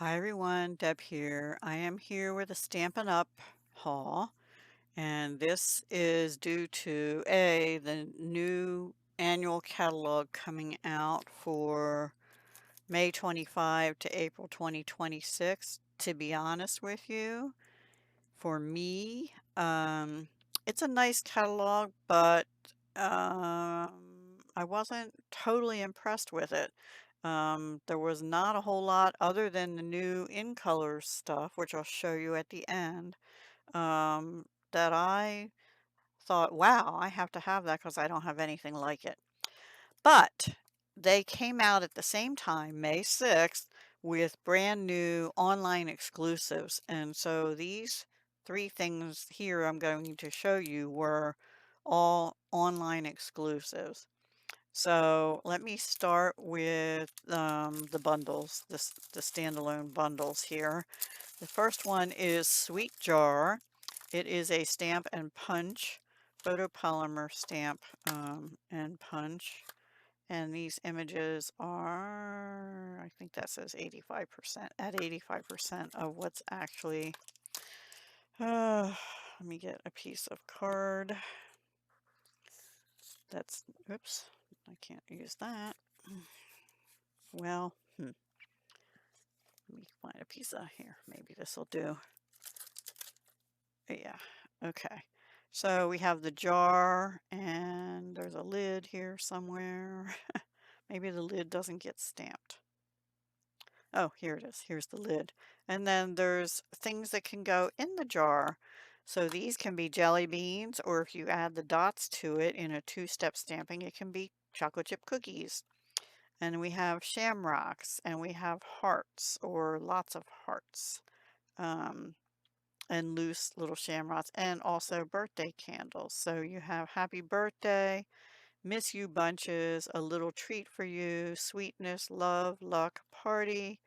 Hi everyone, Deb here. I am here with a Stampin' Up! Haul, and this is due to the new annual catalog coming out for May 25 to April 2026. To be honest with you, for me, it's a nice catalog, but I wasn't totally impressed with it. There was not a whole lot other than the new in color stuff, which I'll show you at the end, that I thought, wow, I have to have that because I don't have anything like it. But they came out at the same time, May 6th, with brand new online exclusives. And so these three things here I'm going to show you were all online exclusives. So let me start with the bundles, the standalone bundles here. The first one is Sweet Jar. It is a stamp and punch, photopolymer stamp and punch. And these images are, I think that says 85%, at 85% of what's actually, let me get a piece of card. That's, oops, I can't use that. Well, let me find a piece of here. Maybe this will do. Yeah, okay. So we have the jar and there's a lid here somewhere. Maybe the lid doesn't get stamped. Oh, here it is. Here's the lid. And then there's things that can go in the jar. So these can be jelly beans, or if you add the dots to it in a two-step stamping, it can be chocolate chip cookies. And we have shamrocks, and we have hearts, or lots of hearts, and loose little shamrocks, and also birthday candles. So you have happy birthday, miss you bunches, a little treat for you, sweetness, love, luck, party,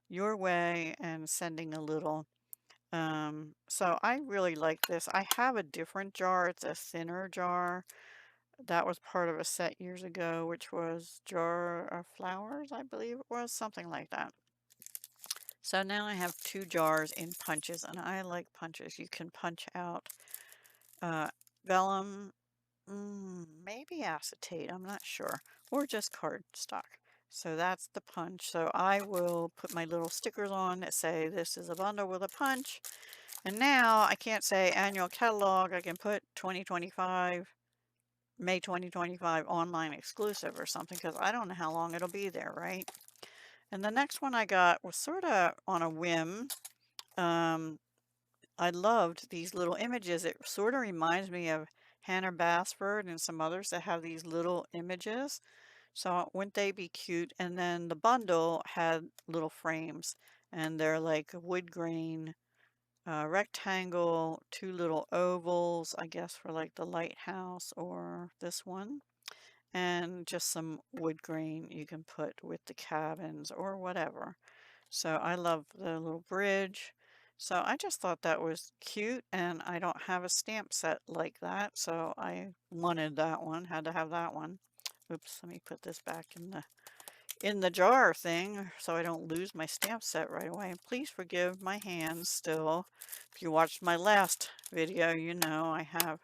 your way, and sending a little. So I really like this. I have a different jar. It's a thinner jar. That was part of a set years ago, which was Jar of Flowers, I believe it was, something like that. So now I have two jars in punches, and I like punches. You can punch out vellum, maybe acetate, I'm not sure, or just cardstock. So that's the punch. So I will put my little stickers on that say this is a bundle with a punch. And now I can't say annual catalog. I can put 2025, May 2025 online exclusive or something because I don't know how long it'll be there, right? And the next one I got was sort of on a whim. I loved these little images. It sort of reminds me of Hannah Basford and some others that have these little images. So wouldn't they be cute? And then the bundle had little frames, and they're like wood grain, rectangle, two little ovals, I guess for like the lighthouse or this one, and just some wood grain you can put with the cabins or whatever. So I love the little bridge. So I just thought that was cute, and I don't have a stamp set like that, so I wanted that one, had to have that one. Oops, let me put this back in the jar thing so I don't lose my stamp set right away. And please forgive my hands still. If you watched my last video, you know I have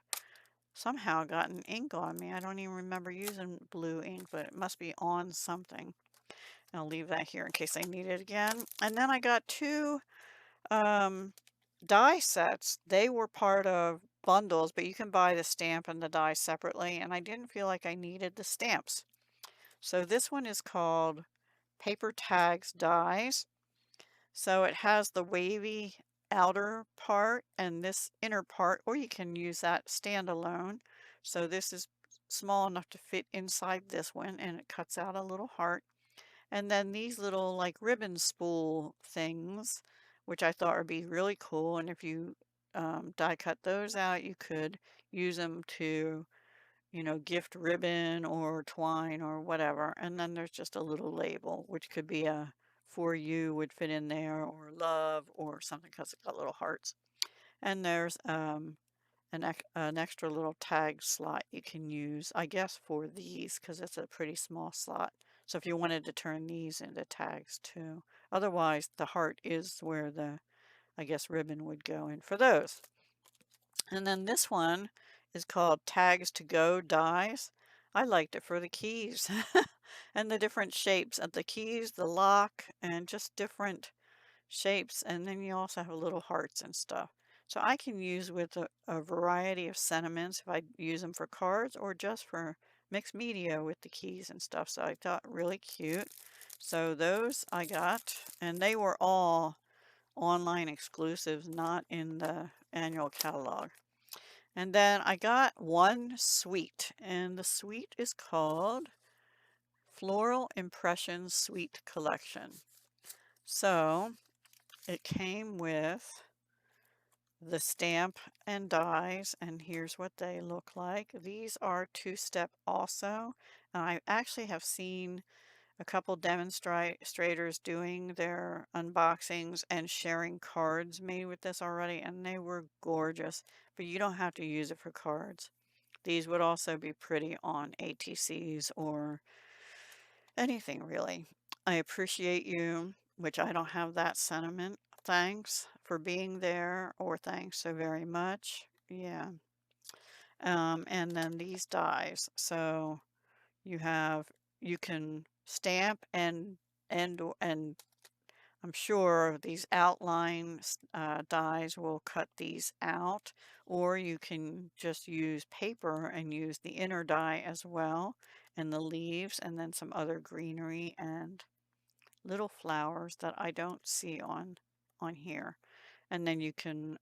somehow gotten ink on me. I don't even remember using blue ink, but it must be on something. I'll leave that here in case I need it again. And then I got two die sets. They were part of bundles, but you can buy the stamp and the die separately, and I didn't feel like I needed the stamps. So this one is called Paper Tags Dies. So it has the wavy outer part and this inner part, or you can use that standalone. So this is small enough to fit inside this one, and it cuts out a little heart. And then these little like ribbon spool things, which I thought would be really cool. And if you die cut those out, you could use them to, gift ribbon or twine or whatever. And then there's just a little label, which could be a for you would fit in there, or love or something because it's got little hearts. And there's an extra little tag slot you can use, I guess, for these because it's a pretty small slot. So if you wanted to turn these into tags too. Otherwise, the heart is where the, I guess, ribbon would go in for those. And then this one is called Tags to Go Dies. I liked it for the keys and the different shapes of the keys, the lock, and just different shapes. And then you also have little hearts and stuff. So I can use with a variety of sentiments if I use them for cards or just for mixed media with the keys and stuff. So I thought really cute. So those I got, and they were all online exclusives, not in the annual catalog. And then I got one suite, and the suite is called Floral Impressions Suite Collection. So it came with the stamp and dies, and here's what they look like. These are two-step also, and I actually have seen a couple demonstrators doing their unboxings and sharing cards made with this already, and they were gorgeous, but you don't have to use it for cards. These would also be pretty on ATCs or anything really. I appreciate you, which I don't have that sentiment. Thanks for being there, or thanks so very much. Yeah. And then these dies. So you have, you can stamp and I'm sure these outline dies will cut these out, or you can just use paper and use the inner die as well, and the leaves, and then some other greenery and little flowers that I don't see on here. And then you can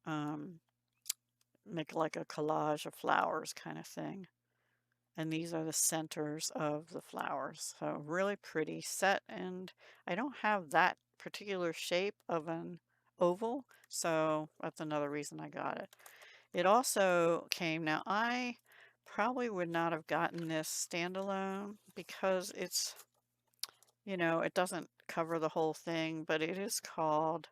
make like a collage of flowers kind of thing. And these are the centers of the flowers. So really pretty set, and I don't have that particular shape of an oval, so that's another reason I got it. It also came, now I probably would not have gotten this standalone because it's, you know, it doesn't cover the whole thing, but it is called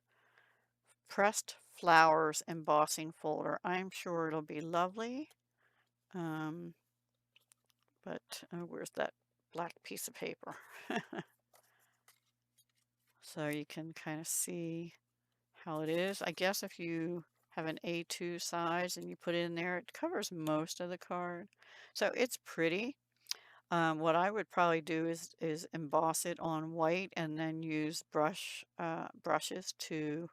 Pressed Flowers Embossing Folder. I'm sure it'll be lovely. Um, But where's that black piece of paper? So you can kind of see how it is. I guess if you have an A2 size and you put it in there, it covers most of the card. So it's pretty. What I would probably do is emboss it on white and then use brushes to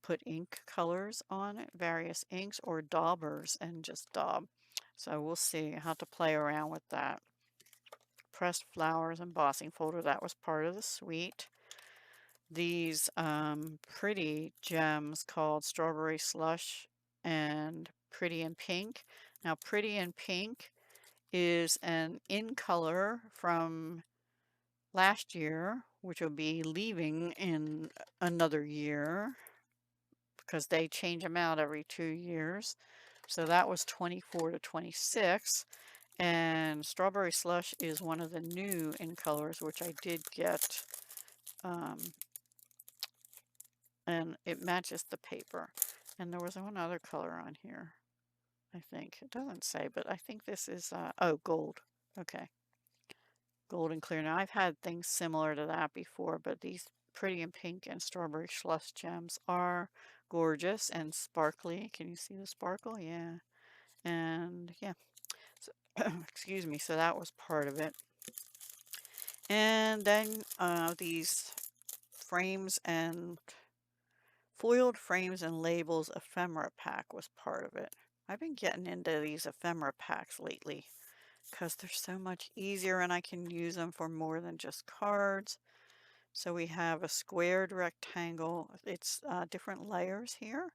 put ink colors on it, various inks or daubers, and just daub. So we'll see how to play around with that. Pressed flowers embossing folder, that was part of the suite. These pretty gems called Strawberry Slush and Pretty in Pink. Now Pretty in Pink is an in color from last year, which will be leaving in another year because they change them out every 2 years. So that was 24 to 26. And Strawberry Slush is one of the new in colors, which I did get. And it matches the paper. And there was one other color on here, I think. It doesn't say, but I think this is, oh, gold. Okay. Gold and clear. Now, I've had things similar to that before, but these Pretty in Pink and Strawberry Slush gems are gorgeous and sparkly. Can you see the sparkle? Yeah. And yeah. So, excuse me. So that was part of it. And then these frames and foiled frames and labels ephemera pack was part of it. I've been getting into these ephemera packs lately because they're so much easier and I can use them for more than just cards. So we have a squared rectangle. It's different layers here.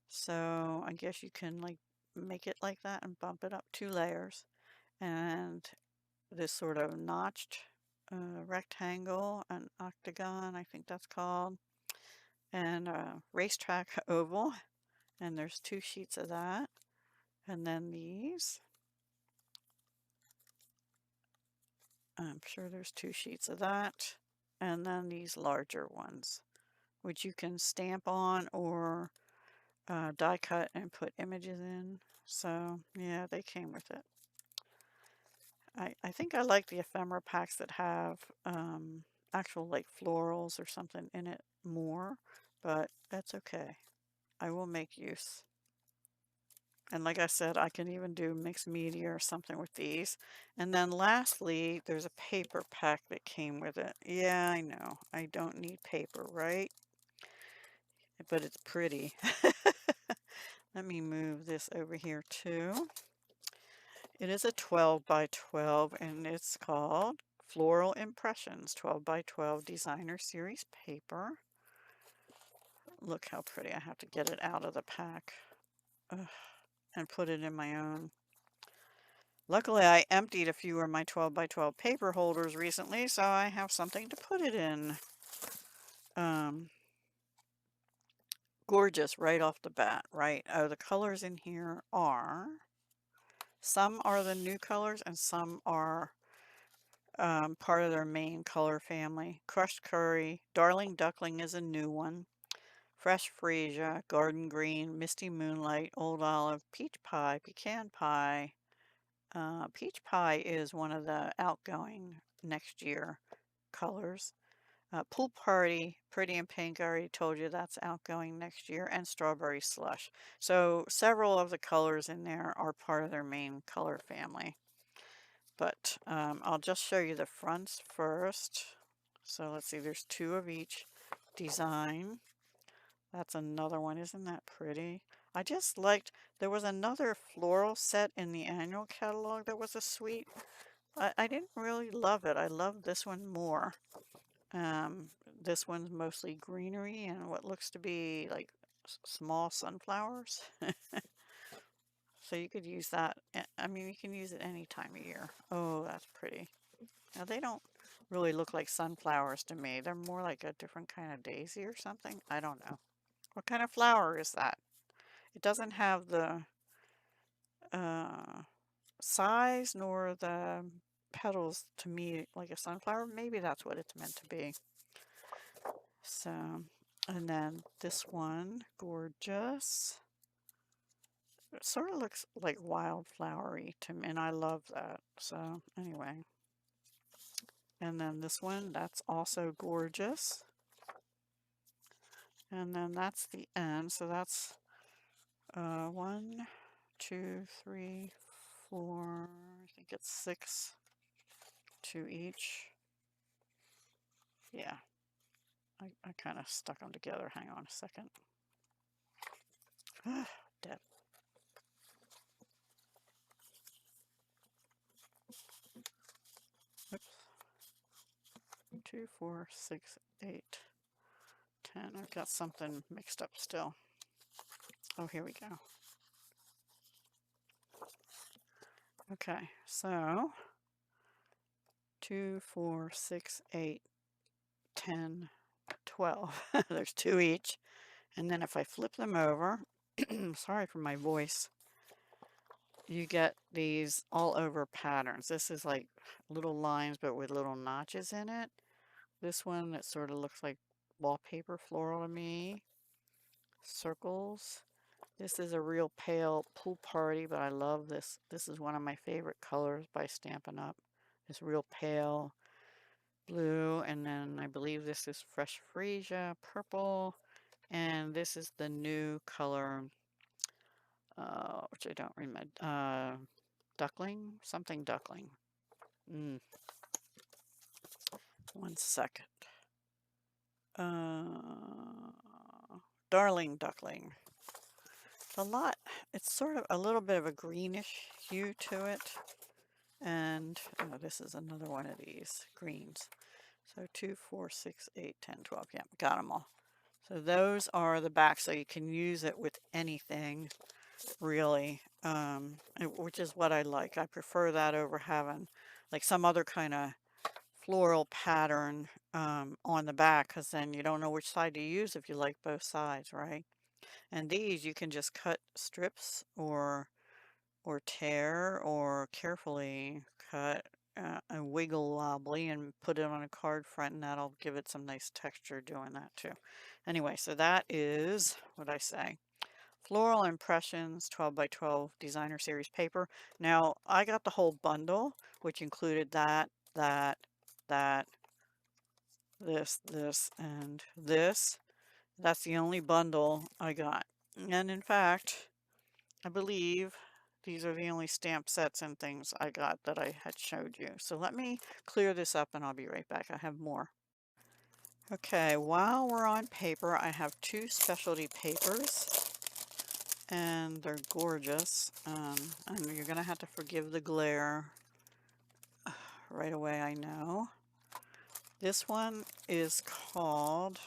So I guess you can like make it like that and bump it up 2 layers. And this sort of notched rectangle, an octagon, I think that's called, and a racetrack oval. And there's 2 sheets of that. And then these. I'm sure there's 2 sheets of that. And then these larger ones, which you can stamp on or die cut and put images in. So yeah, they came with it. I think I like the ephemera packs that have actual like florals or something in it more, but that's okay. I will make use. And like I said, I can even do mixed media or something with these. And then lastly, there's a paper pack that came with it. Yeah, I know. I don't need paper, right? But it's pretty. Let me move this over here too. It is a 12 by 12 and it's called Floral Impressions 12 by 12 Designer Series paper. Look how pretty. I have to get it out of the pack. Ugh, and put it in my own. Luckily, I emptied a few of my 12 by 12 paper holders recently, so I have something to put it in. Um, Gorgeous right off the bat, right? Oh, the colors in here are, some are the new colors and some are part of their main color family. Crushed Curry, Darling Duckling is a new one. Fresh Freesia, Garden Green, Misty Moonlight, Old Olive, Peach Pie, Pecan Pie. Peach Pie is one of the outgoing next year colors. Pool Party, Pretty in Pink, I already told you that's outgoing next year, and Strawberry Slush. So several of the colors in there are part of their main color family. But I'll just show you the fronts first. So let's see, there's two of each design. That's another one. Isn't that pretty? I just liked, there was another floral set in the annual catalog that was a suite. I didn't really love it. I love this one more. This one's mostly greenery and what looks to be like small sunflowers. So you could use that. I mean, you can use it any time of year. Oh, that's pretty. Now they don't really look like sunflowers to me. They're more like a different kind of daisy or something. I don't know. What kind of flower is that? It doesn't have the uh, size nor the petals to me like a sunflower. Maybe that's what it's meant to be. So, and then this one, gorgeous. It sort of looks like wildflowery to me, and I love that. So, anyway. And then this one, that's also gorgeous. And then that's the end. So that's 1, 2, 3, 4, I think it's 6 to each. Yeah, I kind of stuck them together. Hang on a second. Dead. Oops. 2, 4, 6, 8, 10. I've got something mixed up still. Oh, here we go. Okay, so 2, 4, 6, 8, 10, 12. There's 2 each. And then if I flip them over, sorry for my voice, you get these all over patterns. This is like little lines but with little notches in it. This one, it sort of looks like wallpaper floral to me. Circles. This is a real pale Pool Party, but I love this. This is one of my favorite colors by Stampin' Up. This real pale blue, and then I believe this is Fresh Freesia, purple, and this is the new color, which I don't remember, duckling? Something duckling. One second. Darling Duckling. It's sort of a little bit of a greenish hue to it. And this is another one of these greens. So 2, 4, 6, 8, 10, 12. Yeah, got them all. So those are the back. So you can use it with anything, really, which is what I like. I prefer that over having like some other kind of floral pattern on the back, because then you don't know which side to use if you like both sides, right? And these you can just cut strips or tear or carefully cut and wiggle wobbly and put it on a card front, and that'll give it some nice texture doing that too. Anyway, so that is what I say. Floral Impressions 12 by 12 Designer Series paper. Now, I got the whole bundle, which included that, this, and this. That's the only bundle I got. And in fact, I believe these are the only stamp sets and things I got that I had showed you. So let me clear this up and I'll be right back. I have more. Okay, while we're on paper, I have two specialty papers and they're gorgeous. And you're gonna have to forgive the glare right away, I know. This one is called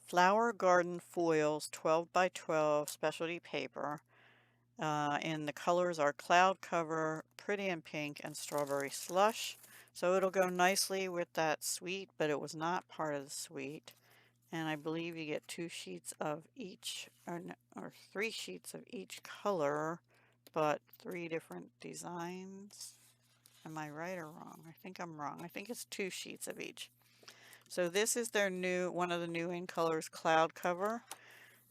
Flower Garden Foils 12 by 12 specialty paper. And the colors are Cloud Cover, Pretty in Pink, and Strawberry Slush. So it'll go nicely with that suite, but it was not part of the suite. And I believe you get 2 sheets of each, or 3 sheets of each color, but 3 different designs. Am I right or wrong? I think I'm wrong. I think it's 2 sheets of each. So this is their new, one of the new in colors, Cloud Cover.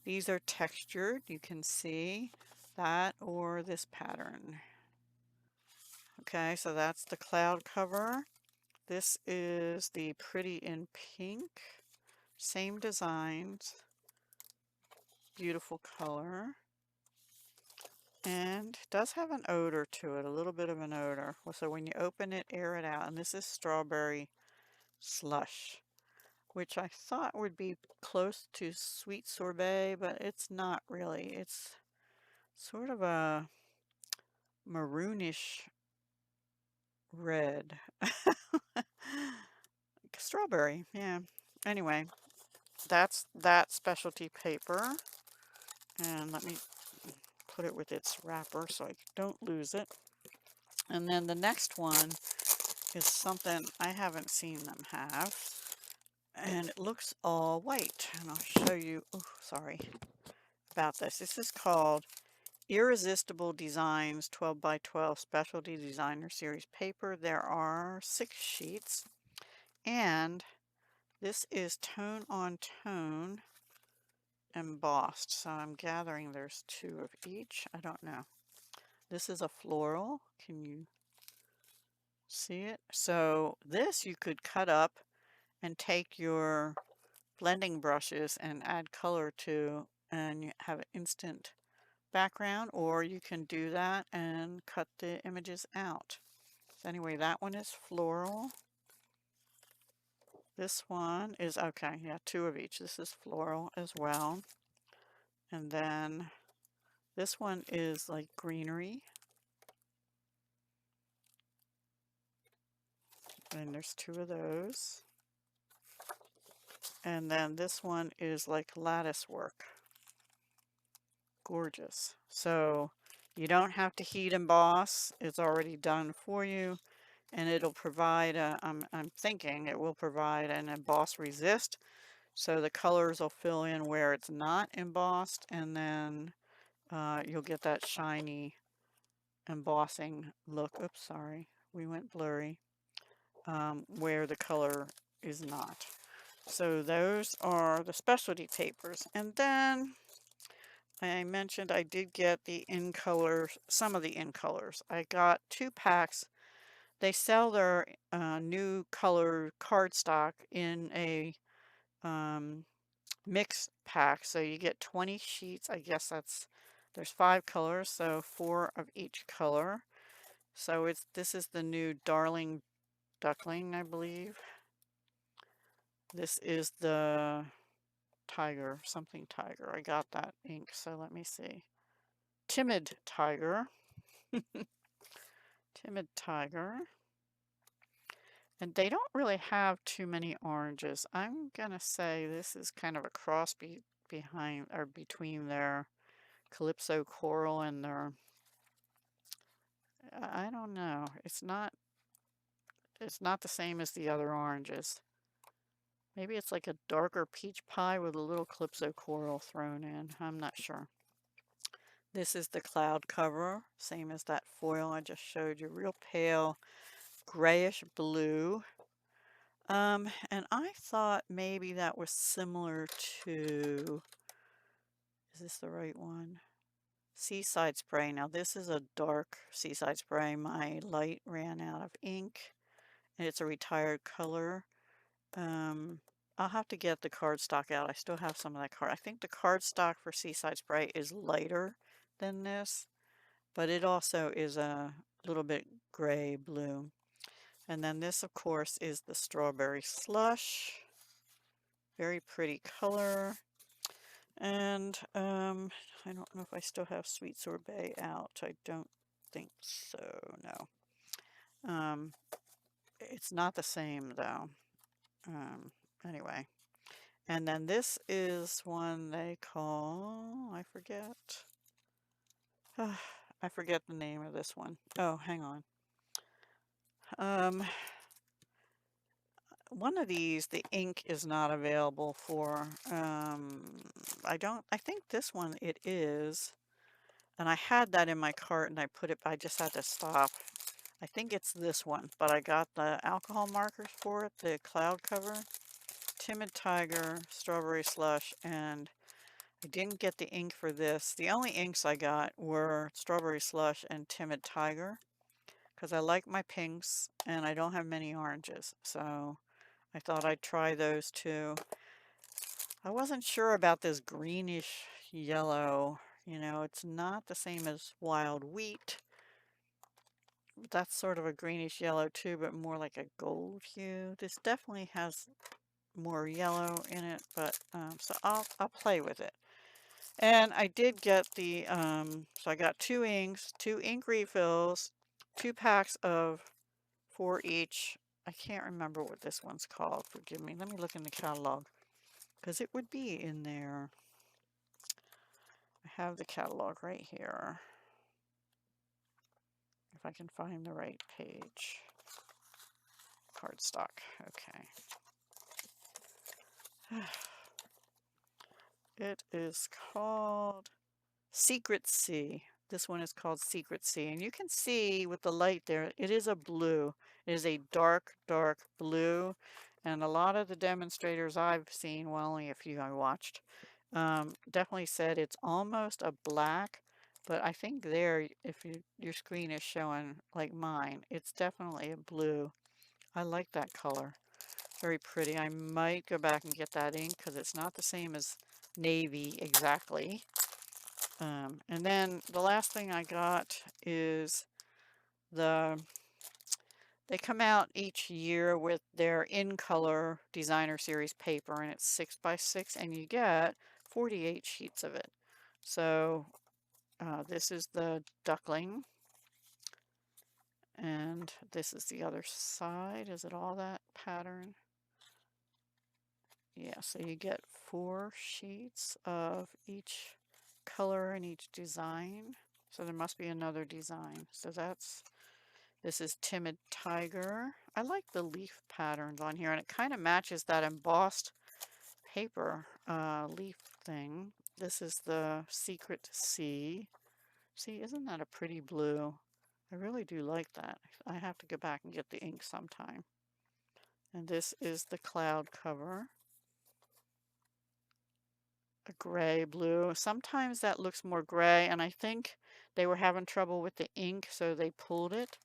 These are textured. You can see that or this pattern. Okay, so that's the Cloud Cover. This is the Pretty in Pink. Same designs. Beautiful color. And does have an odor to it, a little bit of an odor. So when you open it, air it out. And this is Strawberry Slush, which I thought would be close to Sweet Sorbet, but it's not really. It's sort of a maroonish red. Strawberry, yeah. Anyway, that's that specialty paper. And let me put it with its wrapper so I don't lose it. And then the next one is something I haven't seen them have. And it looks all white. And I'll show you, oh, sorry, about this. This is called Irresistible Designs 12 by 12 Specialty Designer Series paper. There are 6 sheets. And this is tone on tone embossed. So I'm gathering there's 2 of each. I don't know. This is a floral. Can you see it? So this you could cut up and take your blending brushes and add color to, and you have an instant background, or you can do that and cut the images out. So anyway, that one is floral. This one is, okay, yeah, 2 of each. This is floral as well. And then this one is like greenery. And there's 2 of those. And then this one is like lattice work. Gorgeous. So you don't have to heat emboss. It's already done for you. And it'll provide, I'm thinking it will provide an emboss resist. So the colors will fill in where it's not embossed. And then you'll get that shiny embossing look. Oops, sorry. We went blurry. Where the color is not. So those are the specialty papers. And then I mentioned I did get the in colors, some of the in colors. I got 2 packs. They sell their new color cardstock in a mix pack. So you get 20 sheets. I guess there's 5 colors, so 4 of each color. So this is the new Darling Duckling, I believe. This is the Tiger, something Tiger. I got that ink, so let me see. Timid Tiger. Timid Tiger. And they don't really have too many oranges. I'm gonna say this is kind of a cross behind or between their Calypso Coral and their, I don't know. It's not the same as the other oranges. Maybe it's like a darker peach pie with a little Calypso Coral thrown in. I'm not sure. This is the Cloud Cover, same as that foil I just showed you, real pale grayish blue. And I thought maybe that was similar to, is this the right one? Seaside Spray. Now this is a dark Seaside Spray. My light ran out of ink and it's a retired color. Um, I'll have to get the cardstock out. I still have some of that card. I think the cardstock for Seaside Spray is lighter than this, but it also is a little bit gray blue. And then this, of course, is the Strawberry Slush. Very pretty color. And I don't know if I still have Sweet Sorbet out. I don't think so, no. It's not the same though. Anyway. And then this is one they call, I forget. I forget the name of this one. Oh, hang on. One of these, the ink is not available for. I think this one it is. And I had that in my cart and I put it, I just had to stop. I think it's this one, but I got the alcohol markers for it, the cloud cover. Timid Tiger, Strawberry Slush, and I didn't get the ink for this. The only inks I got were Strawberry Slush and Timid Tiger because I like my pinks and I don't have many oranges. So I thought I'd try those two. I wasn't sure about this greenish yellow. You know, it's not the same as wild wheat. That's sort of a greenish yellow too, but more like a gold hue. This definitely has more yellow in it, but so I'll play with it. And I did get the so I got 2 inks, 2 ink refills, 2 packs of 4 each. I can't remember what this one's called. Forgive me. Let me look in the catalog because it would be in there. I have the catalog right here. If I can find the right page. Cardstock. Okay. It is called Secret Sea. This one is called Secret Sea. And you can see with the light there, it is a blue. It is a dark, dark blue. And a lot of the demonstrators I've seen, well, only a few I watched, definitely said it's almost a black. But I think there, if your screen is showing like mine, it's definitely a blue. I like that color. Very pretty. I might go back and get that ink because it's not the same as navy exactly. And then the last thing I got is they come out each year with their in color designer series paper, and it's 6x6 and you get 48 sheets of it. So this is the duckling and this is the other side. Is it all that pattern? Yeah, so you get 4 sheets of each color and each design. So there must be another design. So this is Timid Tiger. I like the leaf patterns on here and it kind of matches that embossed paper leaf thing. This is the Secret Sea. See, isn't that a pretty blue? I really do like that. I have to go back and get the ink sometime. And this is the cloud cover. A gray blue. Sometimes that looks more gray, and I think they were having trouble with the ink, so they pulled it.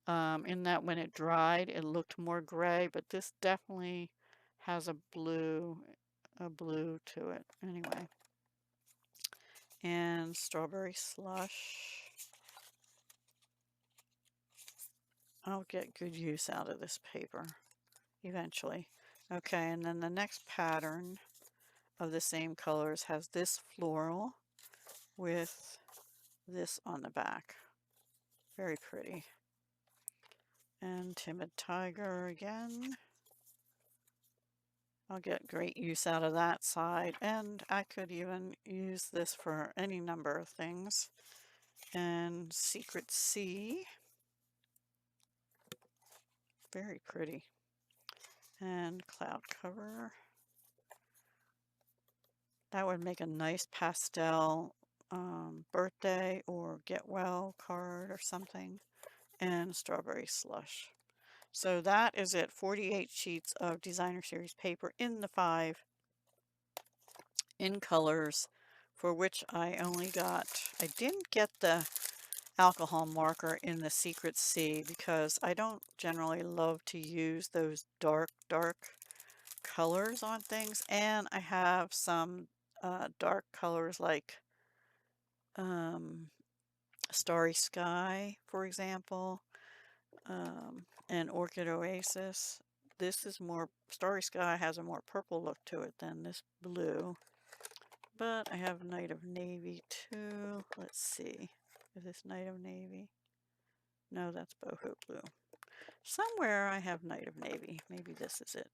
In that when it dried, it looked more gray, but this definitely has a blue to it. Anyway, and Strawberry Slush. I'll get good use out of this paper eventually. Okay, and then the next pattern of the same colors has this floral with this on the back. Very pretty. And Timid Tiger again. I'll get great use out of that side, and I could even use this for any number of things. And Secret Sea. Very pretty. And cloud cover. That would make a nice pastel birthday or get well card or something. And Strawberry Slush. So that is it. 48 sheets of designer series paper in the 5 in colors, for which I only got, I didn't get the alcohol marker in the Secret Sea because I don't generally love to use those dark colors on things, and I have some dark colors like um, Starry Sky, for example, and Orchid Oasis. This is more, Starry Sky has a more purple look to it than this blue. But I have Night of Navy too. Let's see. Is this Night of Navy? No, that's Boho Blue. Somewhere I have Night of Navy. Maybe this is it.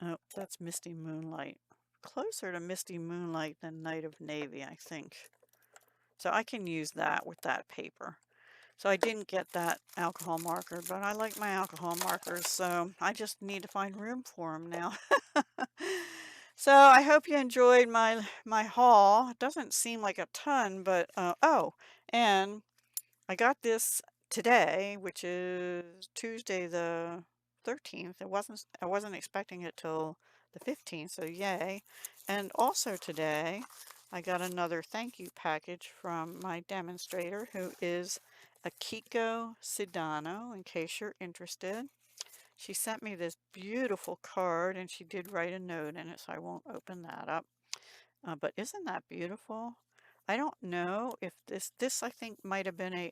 Oh, that's Misty Moonlight. Closer to Misty Moonlight than Night of Navy, I think. So I can use that with that paper. So I didn't get that alcohol marker, but I like my alcohol markers, so I just need to find room for them now. So I hope you enjoyed my haul. It doesn't seem like a ton, but oh, and I got this today, which is Tuesday the 13th. I wasn't expecting it till the 15th, so yay. And also today, I got another thank you package from my demonstrator, who is Akiko Sidano, in case you're interested. She sent me this beautiful card, and she did write a note in it, so I won't open that up. But isn't that beautiful? I don't know if this I think might have been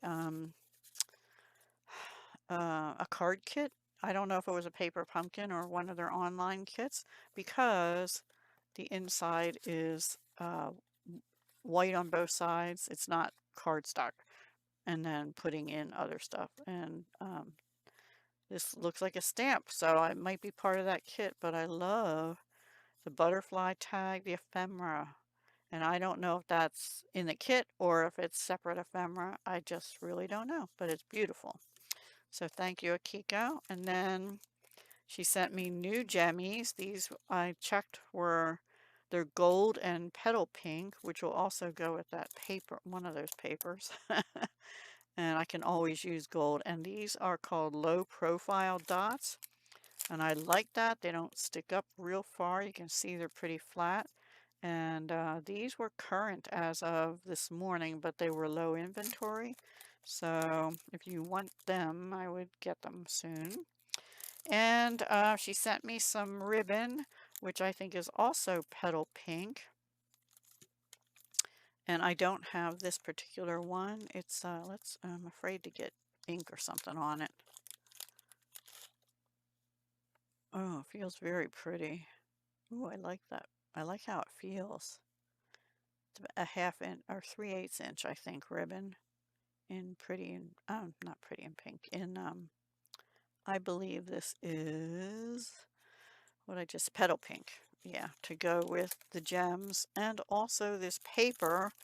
a card kit. I don't know if it was a paper pumpkin or one of their online kits, because the inside is white on both sides. It's not cardstock, and then putting in other stuff. And this looks like a stamp, so I might be part of that kit, but I love the butterfly tag, the ephemera. And I don't know if that's in the kit or if it's separate ephemera. I just really don't know, but it's beautiful. So thank you, Akiko. And then she sent me new gemmies. These I checked were they're gold and petal pink, which will also go with that paper, one of those papers. And I can always use gold. And these are called low profile dots. And I like that. They don't stick up real far. You can see they're pretty flat. And these were current as of this morning, but they were low inventory. So if you want them, I would get them soon. And she sent me some ribbon, which I think is also petal pink. And I don't have this particular one. It's, I'm afraid to get ink or something on it. Oh, it feels very pretty. Oh, I like that. I like how it feels. It's a 1/2 inch or 3/8 inch, I think, ribbon in pretty and not pretty in pink. In I believe this is what I just petal pink. Yeah, to go with the gems, and also this paper,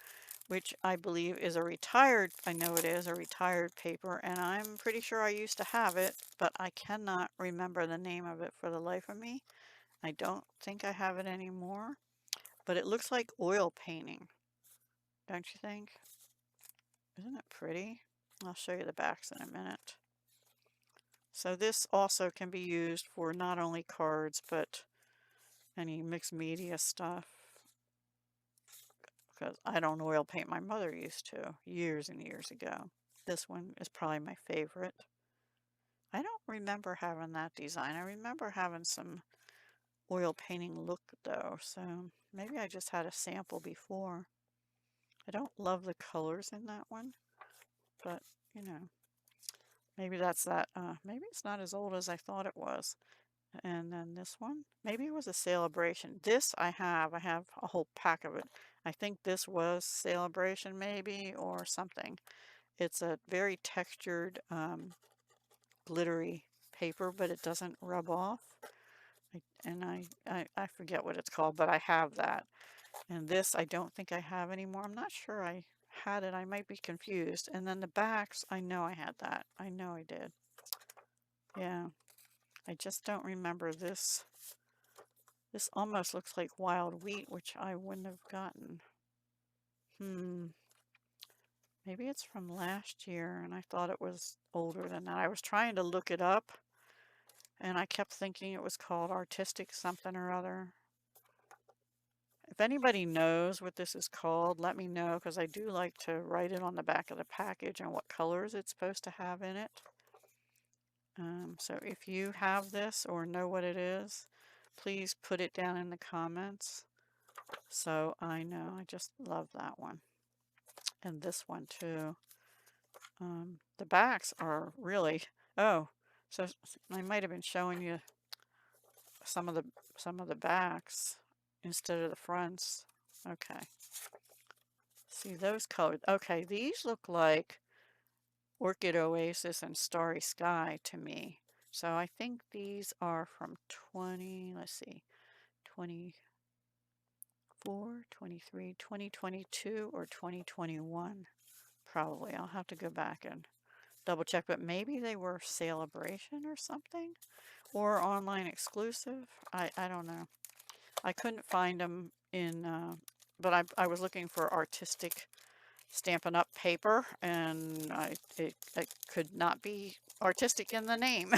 which I believe is a retired, I know it is a retired paper, and I'm pretty sure I used to have it, but I cannot remember the name of it for the life of me. I don't think I have it anymore, but it looks like oil painting, don't you think? Isn't it pretty? I'll show you the backs in a minute. So this also can be used for not only cards, but any mixed media stuff. Because I don't oil paint. My mother used to years and years ago. This one is probably my favorite. I don't remember having that design. I remember having some oil painting look though, so maybe I just had a sample before. I don't love the colors in that one, but you know, maybe that's that. Maybe it's not as old as I thought it was. And then this one, maybe it was a Celebration. This I have a whole pack of it. I think this was Celebration maybe, or something. It's a very textured, glittery paper, but it doesn't rub off. I forget what it's called, but I have that. And this I don't think I have anymore. I'm not sure I had it. I might be confused. And then the backs, I know I had that. I know I did. Yeah. I just don't remember this. This almost looks like wild wheat, which I wouldn't have gotten. Maybe it's from last year, and I thought it was older than that. I was trying to look it up, and I kept thinking it was called artistic something or other. If anybody knows what this is called, let me know, because I do like to write it on the back of the package and what colors it's supposed to have in it. So if you have this or know what it is, please put it down in the comments so I know. I just love that one. And this one too. The backs are really, oh, so I might have been showing you some of the backs instead of the fronts. Okay. See those colors. Okay, these look like Orchid Oasis and Starry Sky to me. So I think these are from 20, let's see, 24, 23, 2022 or 2021. Probably. I'll have to go back and double check, but maybe they were Celebration or something, or online exclusive. I don't know. I couldn't find them in, but I was looking for artistic Stampin' Up! Paper, and it could not be artistic in the name.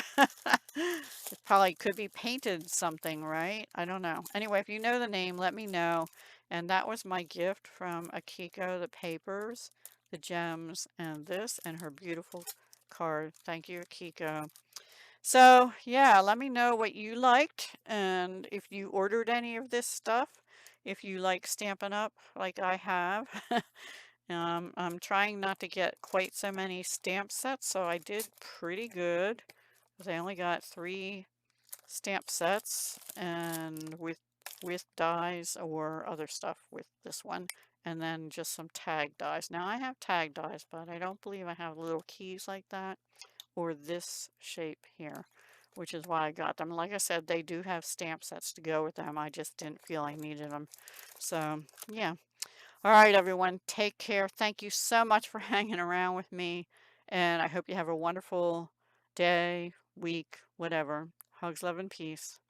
It probably could be painted something, right? I don't know. Anyway, if you know the name, let me know. And that was my gift from Akiko, the papers, the gems, and this, and her beautiful card. Thank you, Akiko. So, yeah, let me know what you liked, and if you ordered any of this stuff, if you like Stampin' Up! Like I have. I'm trying not to get quite so many stamp sets, so I did pretty good because I only got 3 stamp sets, and with dies or other stuff with this one, and then just some tag dies. Now I have tag dies, but I don't believe I have little keys like that or this shape here, which is why I got them. Like I said, they do have stamp sets to go with them. I just didn't feel I needed them. So, yeah. All right, everyone, take care. Thank you so much for hanging around with me, and I hope you have a wonderful day, week, whatever. Hugs, love, and peace.